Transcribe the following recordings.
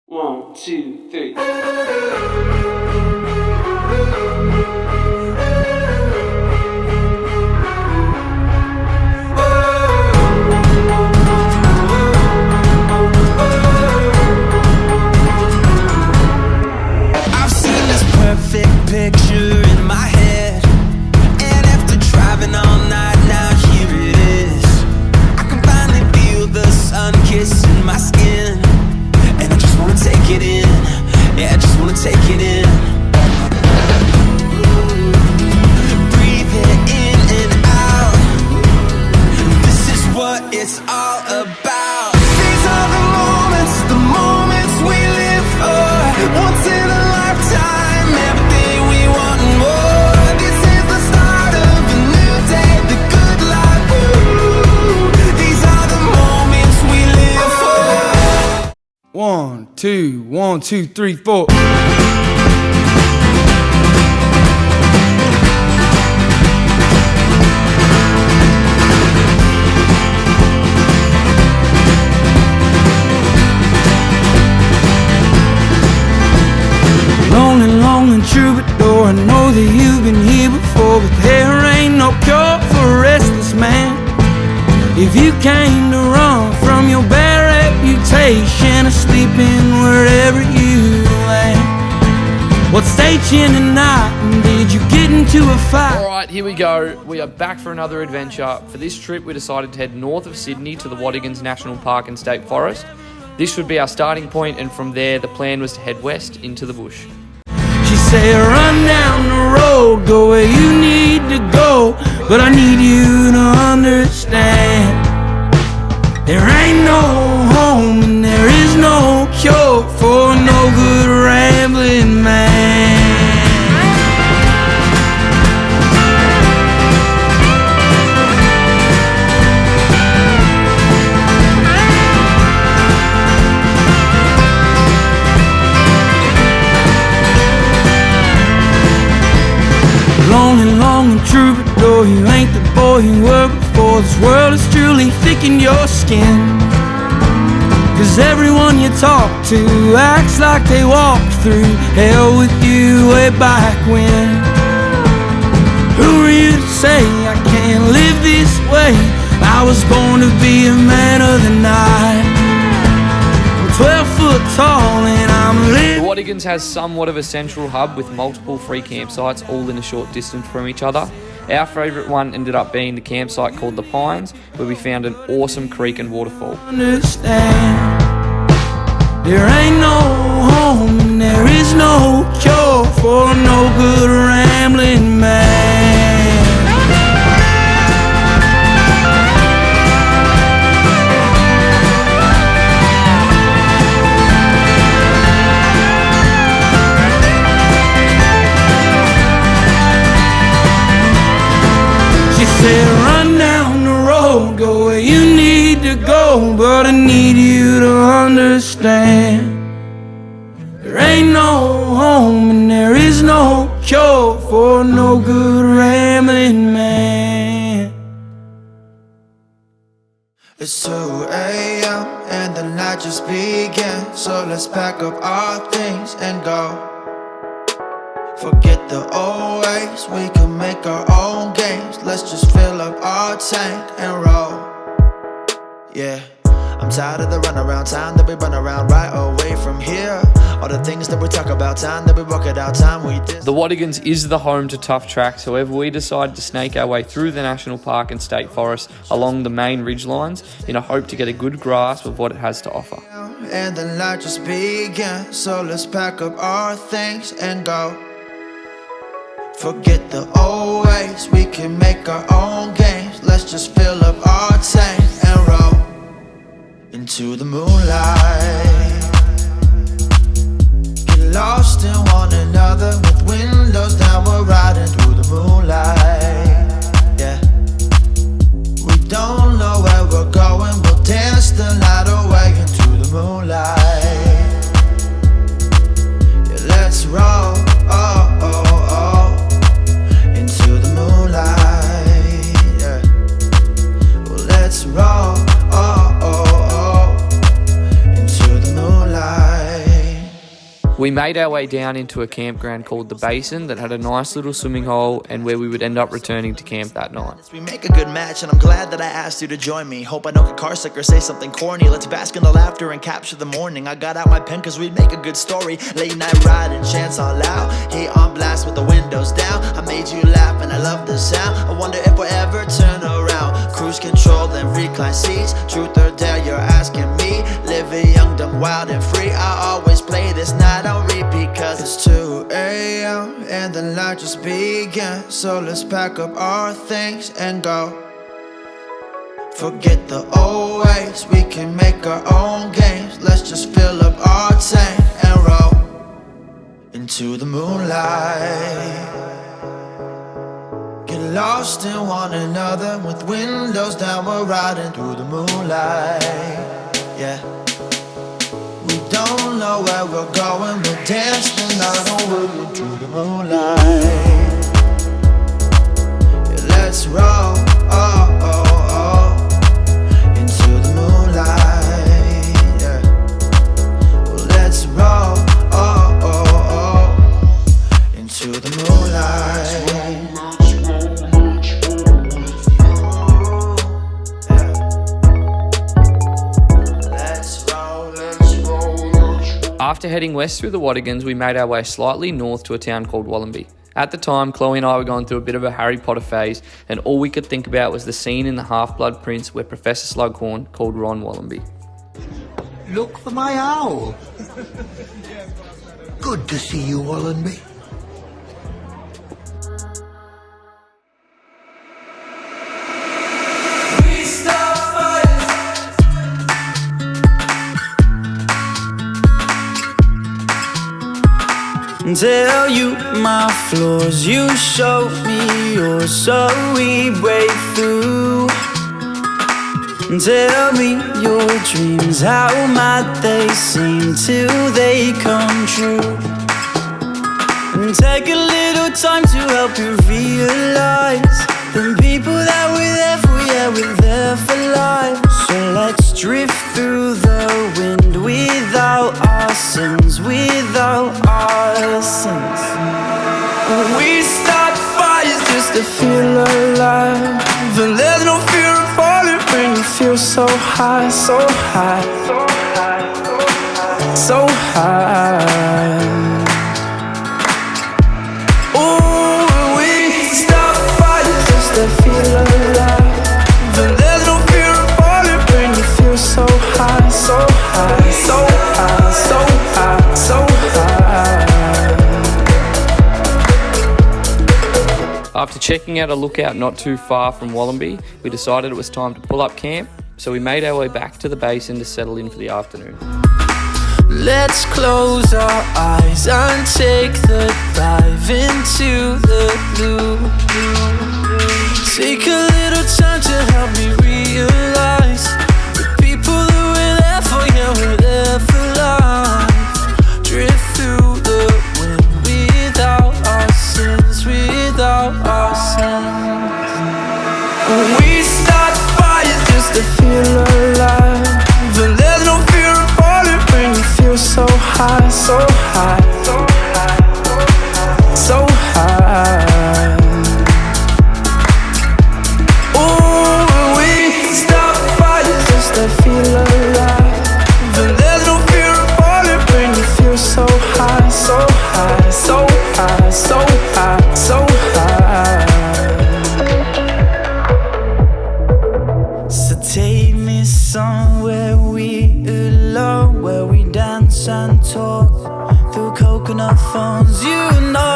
1, 2, 3. I've seen this perfect picture in my head, and after driving all night, now here it is. I can finally feel the sun kissing my skin, and I just wanna take it in. Yeah, I just wanna take it in. Breathe it in and out. This is what it's all about. These are the moments we live for. Once in a lifetime, everything we want and more. This is the start of a new day, the good life. Ooh, these are the moments we live for. 1, 2, 1, 2, 3, 4. Lonely, lonely troubadour, I know that you've been here before, but there ain't no cure for a restless man. If you came to run from your bad reputation of sleeping wherever you land, what state you tonight, and did you get into a fight? Alright, here we go. We are back for another adventure. For this trip, we decided to head north of Sydney to the Watagan National Park and State Forest. This would be our starting point, and from there, the plan was to head west into the bush. She said, run down the road, go where you need to go, but I need you to understand. There ain't no home and there is no cure for no good rambling man. Lonely, lonely troubadour, you ain't the boy you were before. This world is truly thick in your skin, 'cause everyone you talk to acts like they walked through hell with you way back when. Who are you to say I can't live this way? I was born to be a man of the night. I'm 12 foot tall and I'm living. The Watigans has somewhat of a central hub with multiple free campsites all in a short distance from each other. Our favourite one ended up being the campsite called The Pines, where we found an awesome creek and waterfall. Understand, there ain't no home and there is no cure for no good rambling man. Said, run down the road, go where you need to go, but I need you to understand. There ain't no home and there is no cure for no good rambling man. It's 2 a.m. and the night just began, so let's pack up our things and go. Forget the old ways, we can make our own games. Let's just fill up our tank and roll. Yeah, I'm tired of the run around time that we run around right away from here. All the things that we talk about, time that we walk it out, time we did. The Watigans is the home to tough tracks, however we decided to snake our way through the National Park and State Forest along the main ridgelines in a hope to get a good grasp of what it has to offer. And the night just began, so let's pack up our things and go. Forget the old ways, we can make our own games. Let's just fill up our tank and roll into the moonlight. Get lost in one another with windows down, we're riding through the moonlight. Yeah, we don't know where we're going, we'll dance the night away into the moonlight. Yeah, let's roll, oh, oh, oh, into the moonlight, yeah. Well, let's roll, oh, oh, oh, into the moonlight. We made our way down into a campground called the Basin that had a nice little swimming hole and where we would end up returning to camp that night. We make a good match and I'm glad that I asked you to join me. Hope I don't get car sick or say something corny. Let's bask in the laughter and capture the morning. I got out my pen cause we'd make a good story. Late night riding, chants all out. Heat on blast with the windows down. I made you laugh and I love the sound. I wonder if we'll ever turn around. Cruise control and recline seats. Truth or dare, you're asking me. Living young, dumb, wild and free. I always play this night on repeat cause it's 2 a.m. and the night just began. So let's pack up our things and go. Forget the old ways, we can make our own games. Let's just fill up our tank and roll into the moonlight. Get lost in one another with windows down, we're riding through the moonlight. Yeah. We don't know where we're going, we'll dance the night away into the moonlight. Yeah, let's roll, oh, oh, oh, into the moonlight. Yeah. Well, let's roll, oh, oh, oh, into the moonlight. After heading west through the Watagans, we made our way slightly north to a town called Wollombi. At the time, Chloe and I were going through a bit of a Harry Potter phase, and all we could think about was the scene in The Half-Blood Prince where Professor Slughorn called Ron Wollombi. Look for my owl. Good to see you, Wollombi. Tell you my flaws, you show me yours, so we break through. Tell me your dreams, how might they seem till they come true. And take a little time to help you realize the people that we're there for, yeah, we're there for life. So let's drift through the wind without our sins, without our sins. We start fires just to feel alive, and there's no fear of falling when you feel so high, so high, so high, so high. Oh, we start fires just to feel alive, and there's no fear of falling when you feel so high, so high, so high, so high, so high. After checking out a lookout not too far from Wollombi, we decided it was time to pull up camp, so we made our way back to the basin to settle in for the afternoon. Let's close our eyes and take the dive into the blue. Take a little time to help me realize the people that we're there for, yeah, we're there for life. Drift through the wind without our sins, without our sins. We start fires just to feel alive, but there's no fear of falling when you feel so high, so high, so high, so high. Oh, we start fires just to feel alive, but there's no fear of falling when you feel so high, so high, so high, so high, so high. So take me somewhere we alone, where we dance and talk through coconut phones. You know.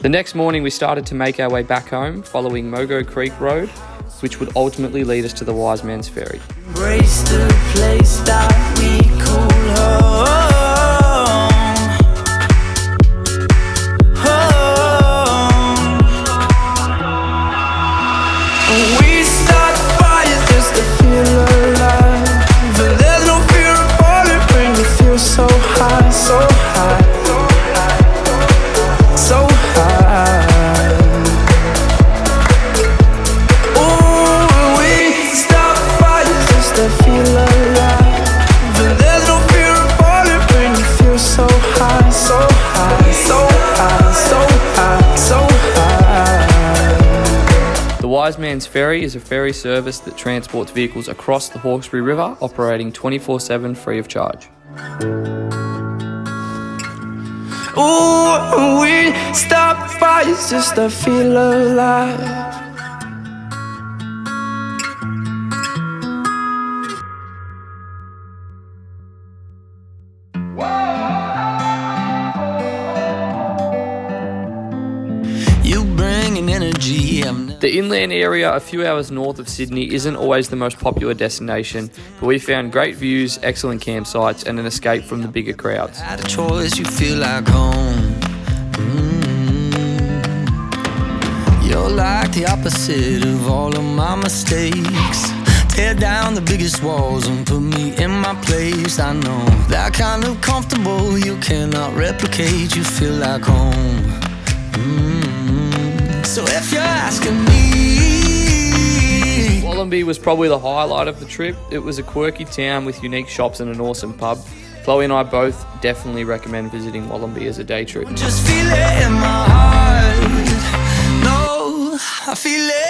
The next morning we started to make our way back home, following Mogo Creek Road, which would ultimately lead us to the Wisemans Ferry. Embrace the place that we call home. We start fires just to feel alive, but there's no fear of falling when you feel so high, so high, so high. Oh, we start fires just to feel alive. Wisemans Ferry is a ferry service that transports vehicles across the Hawkesbury River, operating 24/7 free of charge. Ooh, we stop fights just to feel alive. You bring an energy I've never. The inland area a few hours north of Sydney isn't always the most popular destination, but we found great views, excellent campsites, and an escape from the bigger crowds. Had a choice, you feel like home. You're like the opposite of all of my mistakes. Tear down the biggest walls and put me in my place. I know that kind of comfortable you cannot replicate. You feel like home. So if you're asking me, Wollombi was probably the highlight of the trip. It was a quirky town with unique shops and an awesome pub. Chloe and I both definitely recommend visiting Wollombi as a day trip. just feel it in my heart. No, I feel it.